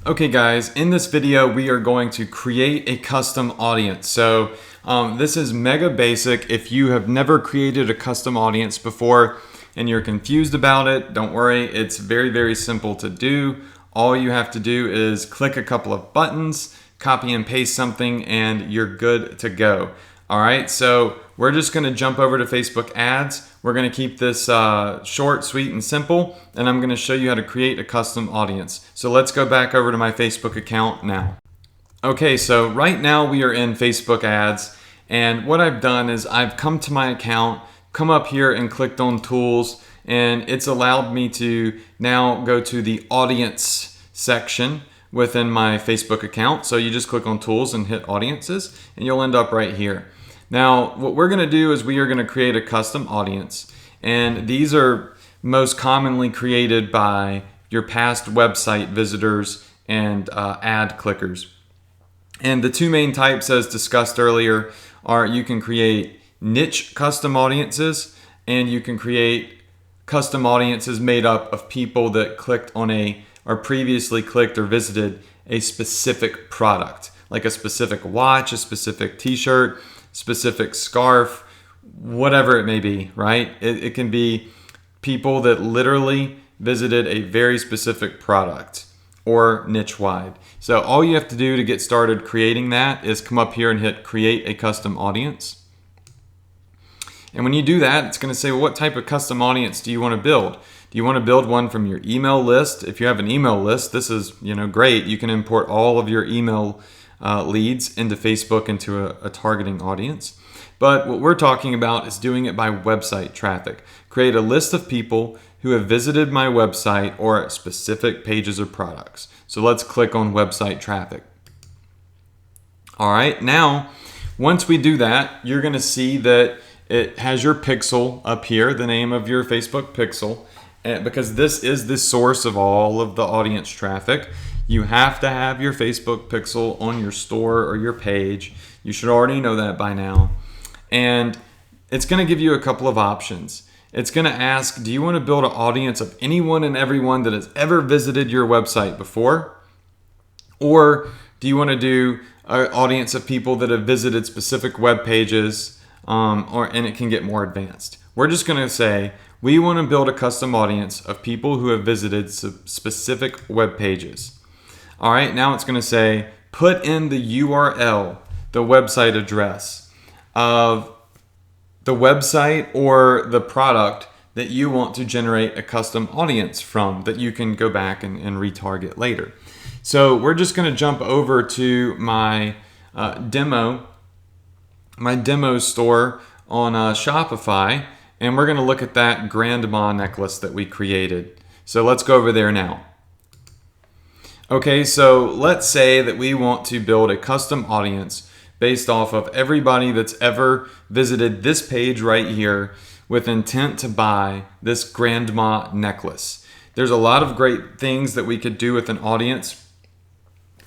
Okay guys, in this video we are going to create a custom audience. So this is mega basic. If you have never created a custom audience before and you're confused about it, don't worry, it's very simple to do. All you have to do is click a couple of buttons, copy and paste something, and you're good to go. All right, so we're just gonna jump over to Facebook ads. We're gonna keep this short, sweet, and simple, and I'm gonna show you how to create a custom audience. So let's go back over to my Facebook account now. Okay, so right now we are in Facebook ads, and what I've done is I've come to my account, come up here and clicked on tools, and it's allowed me to now go to the audience section within my Facebook account. So you just click on tools and hit audiences, and you'll end up right here. Now, what we're gonna do is we are gonna create a custom audience, and these are most commonly created by your past website visitors and ad clickers. And the two main types, as discussed earlier, are you can create niche custom audiences, and you can create custom audiences made up of people that clicked on or previously clicked or visited a specific product, like a specific watch, a specific t-shirt, specific scarf, whatever it may be, right? It can be people that literally visited a very specific product or niche wide. So all you have to do to get started creating that is come up here and hit create a custom audience. And when you do that, it's going to say, well, what type of custom audience do you want to build? Do you want to build one from your email list? If you have an email list, this is great. You can import all of your email leads into Facebook into a targeting audience. But what we're talking about is doing it by website traffic. Create a list of people who have visited my website or specific pages or products. So let's click on website traffic. All right, now once we do that, you're going to see that it has your pixel up here, the name of your Facebook pixel, because this is the source of all of the audience traffic. You have to have your Facebook pixel on your store or your page. You should already know that by now. And it's going to give you a couple of options. It's going to ask, do you want to build an audience of anyone and everyone that has ever visited your website before? Or do you want to do an audience of people that have visited specific web pages, and it can get more advanced? We're just going to say, we want to build a custom audience of people who have visited specific web pages. All right, now it's going to say, put in the URL, the website address of the website or the product that you want to generate a custom audience from that you can go back and retarget later. So we're just going to jump over to my demo store on Shopify, and we're going to look at that grandma necklace that we created. So let's go over there now. Okay, so let's say that we want to build a custom audience based off of everybody that's ever visited this page right here with intent to buy this grandma necklace. There's a lot of great things that we could do with an audience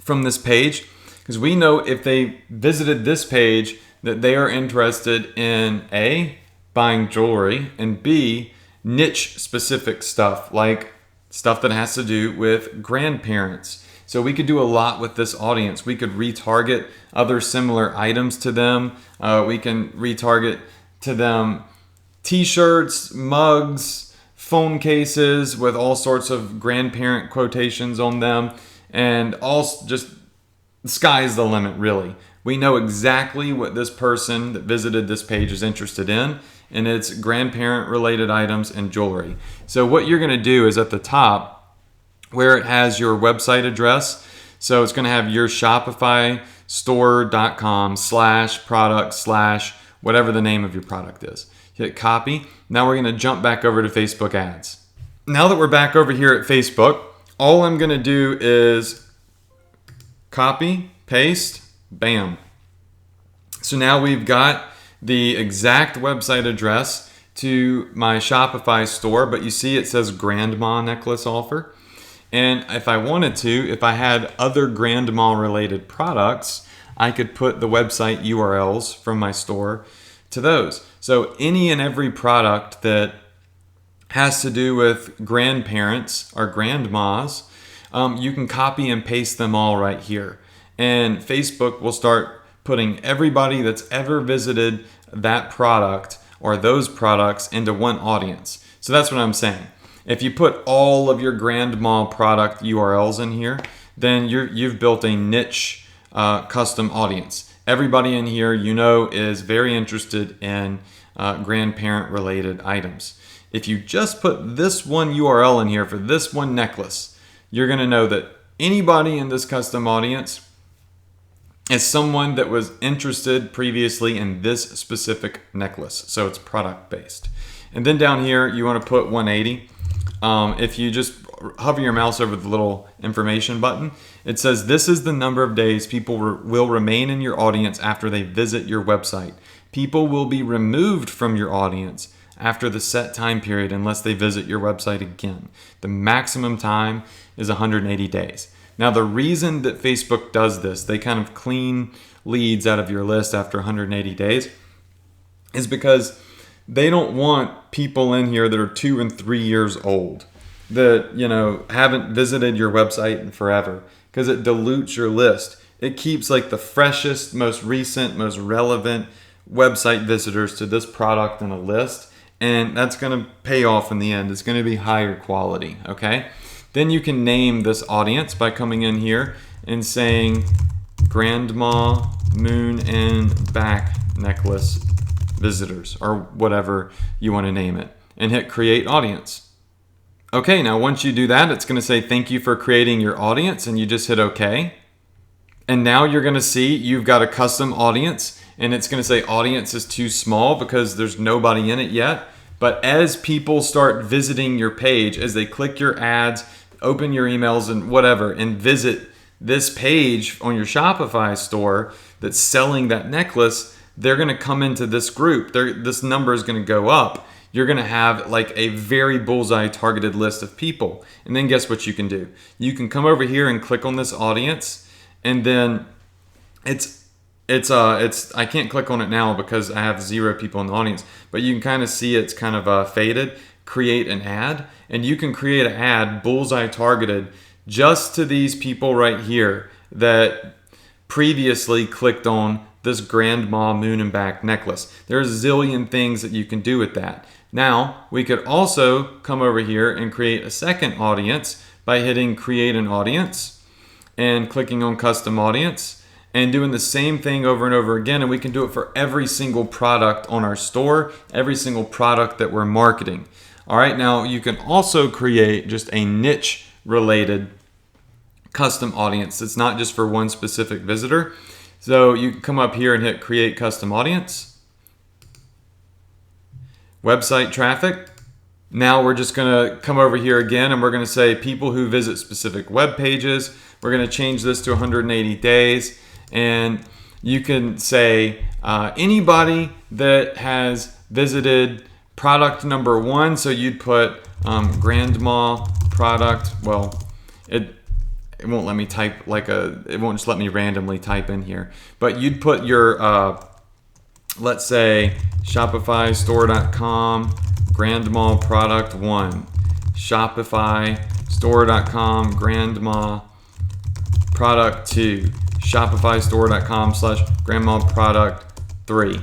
from this page, because we know if they visited this page that they are interested in A, buying jewelry, and B, niche specific stuff, like stuff that has to do with grandparents. So we could do a lot with this audience. We could retarget other similar items to them. We can retarget to them t-shirts, mugs, phone cases with all sorts of grandparent quotations on them, and all just the sky's the limit, really. We know exactly what this person that visited this page is interested in, and it's grandparent related items and jewelry. So what you're going to do is at the top where it has your website address, so it's going to have your Shopify store.com/product/ whatever the name of your product is. Hit copy. Now we're going to jump back over to Facebook ads. Now that we're back over here at Facebook, all I'm going to do is copy, paste, bam. So now we've got the exact website address to my Shopify store, but you see it says grandma necklace offer. And if I wanted to, if I had other grandma related products, I could put the website URLs from my store to those. So any and every product that has to do with grandparents or grandmas, you can copy and paste them all right here. And Facebook will start putting everybody that's ever visited that product or those products into one audience. So that's what I'm saying. If you put all of your Grand Mall product URLs in here, then you've built a niche custom audience. Everybody in here, is very interested in grandparent related items. If you just put this one URL in here for this one necklace, you're going to know that anybody in this custom audience is someone that was interested previously in this specific necklace. So it's product based. And then down here, you want to put 180. If you just hover your mouse over the little information button, it says this is the number of days people will remain in your audience after they visit your website. People will be removed from your audience after the set time period unless they visit your website again. The maximum time is 180 days. Now, the reason that Facebook does this, they kind of clean leads out of your list after 180 days, is because they don't want people in here that are 2 and 3 years old that, haven't visited your website in forever, because it dilutes your list. It keeps like the freshest, most recent, most relevant website visitors to this product in a list, and that's going to pay off in the end. It's going to be higher quality, okay? Then you can name this audience by coming in here and saying Grandma Moon and Back Necklace visitors, or whatever you want to name it, and hit create audience. Okay, now once you do that, it's going to say thank you for creating your audience, and you just hit OK. And now you're going to see you've got a custom audience, and it's going to say audience is too small because there's nobody in it yet. But as people start visiting your page, as they click your ads, open your emails and whatever, and visit this page on your Shopify store that's selling that necklace, they're going to come into this group. This number is going to go up. You're going to have like a very bullseye targeted list of people. And then guess what you can do? You can come over here and click on this audience, and then it's I can't click on it now because I have 0 people in the audience, but you can kind of see it's kind of faded. Create an ad, and you can create an ad bullseye targeted just to these people right here that previously clicked on this Grandma Moon and Back necklace. There's a zillion things that you can do with that. Now, we could also come over here and create a second audience by hitting create an audience and clicking on custom audience and doing the same thing over and over again. And we can do it for every single product on our store, every single product that we're marketing. All right, now you can also create just a niche related custom audience that's not just for one specific visitor. So you can come up here and hit create custom audience. Website traffic. Now we're just going to come over here again, and we're going to say people who visit specific web pages. We're going to change this to 180 days, and you can say anybody that has visited product number 1. So you'd put Grandma product. Well, it won't let me type it won't just let me randomly type in here. But you'd put your, let's say shopifystore.com Grandma product 1. Shopifystore.com Grandma product 2. Shopifystore.com/Grandma product 3.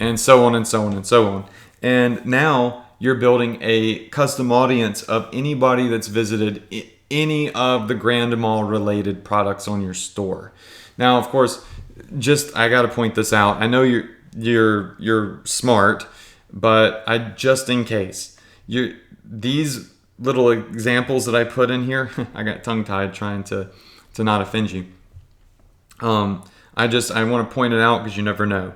And so on and so on and so on. And now you're building a custom audience of anybody that's visited any of the Grandma related products on your store. Now, of course, I got to point this out. I know you're smart, but just in case, these little examples that I put in here, I got tongue tied trying to not offend you. I want to point it out because you never know.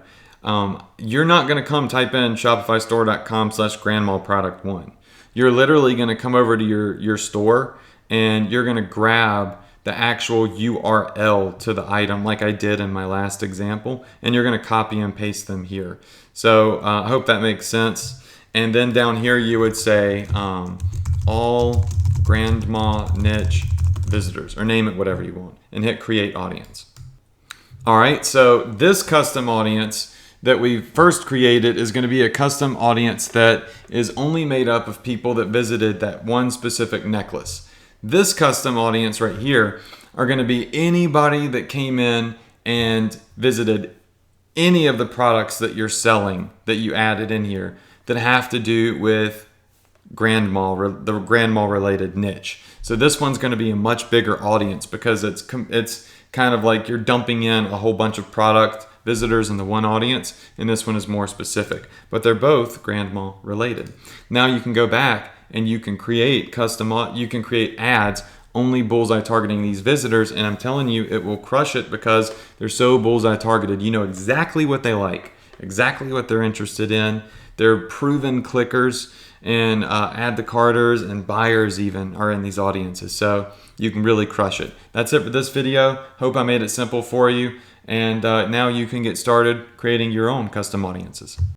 You're not going to come type in shopifystore.com/Grandma product 1. You're literally going to come over to your store, and you're going to grab the actual URL to the item like I did in my last example, and you're going to copy and paste them here. So I hope that makes sense. And then down here you would say all Grandma niche visitors, or name it whatever you want, and hit create audience. All right, so this custom audience that we first created is going to be a custom audience that is only made up of people that visited that one specific necklace. This custom audience right here are going to be anybody that came in and visited any of the products that you're selling that you added in here that have to do with the Grand Mall related niche. So this one's going to be a much bigger audience because it's kind of like you're dumping in a whole bunch of product visitors in the one audience, and this one is more specific, but they're both Grand Mall related. Now you can go back and you can create ads only bullseye targeting these visitors, and I'm telling you, it will crush it because they're so bullseye targeted. You know exactly what they like, exactly what they're interested in. They're proven clickers, and add to carters and buyers even are in these audiences, so you can really crush it. That's it for this video. Hope I made it simple for you, and now you can get started creating your own custom audiences.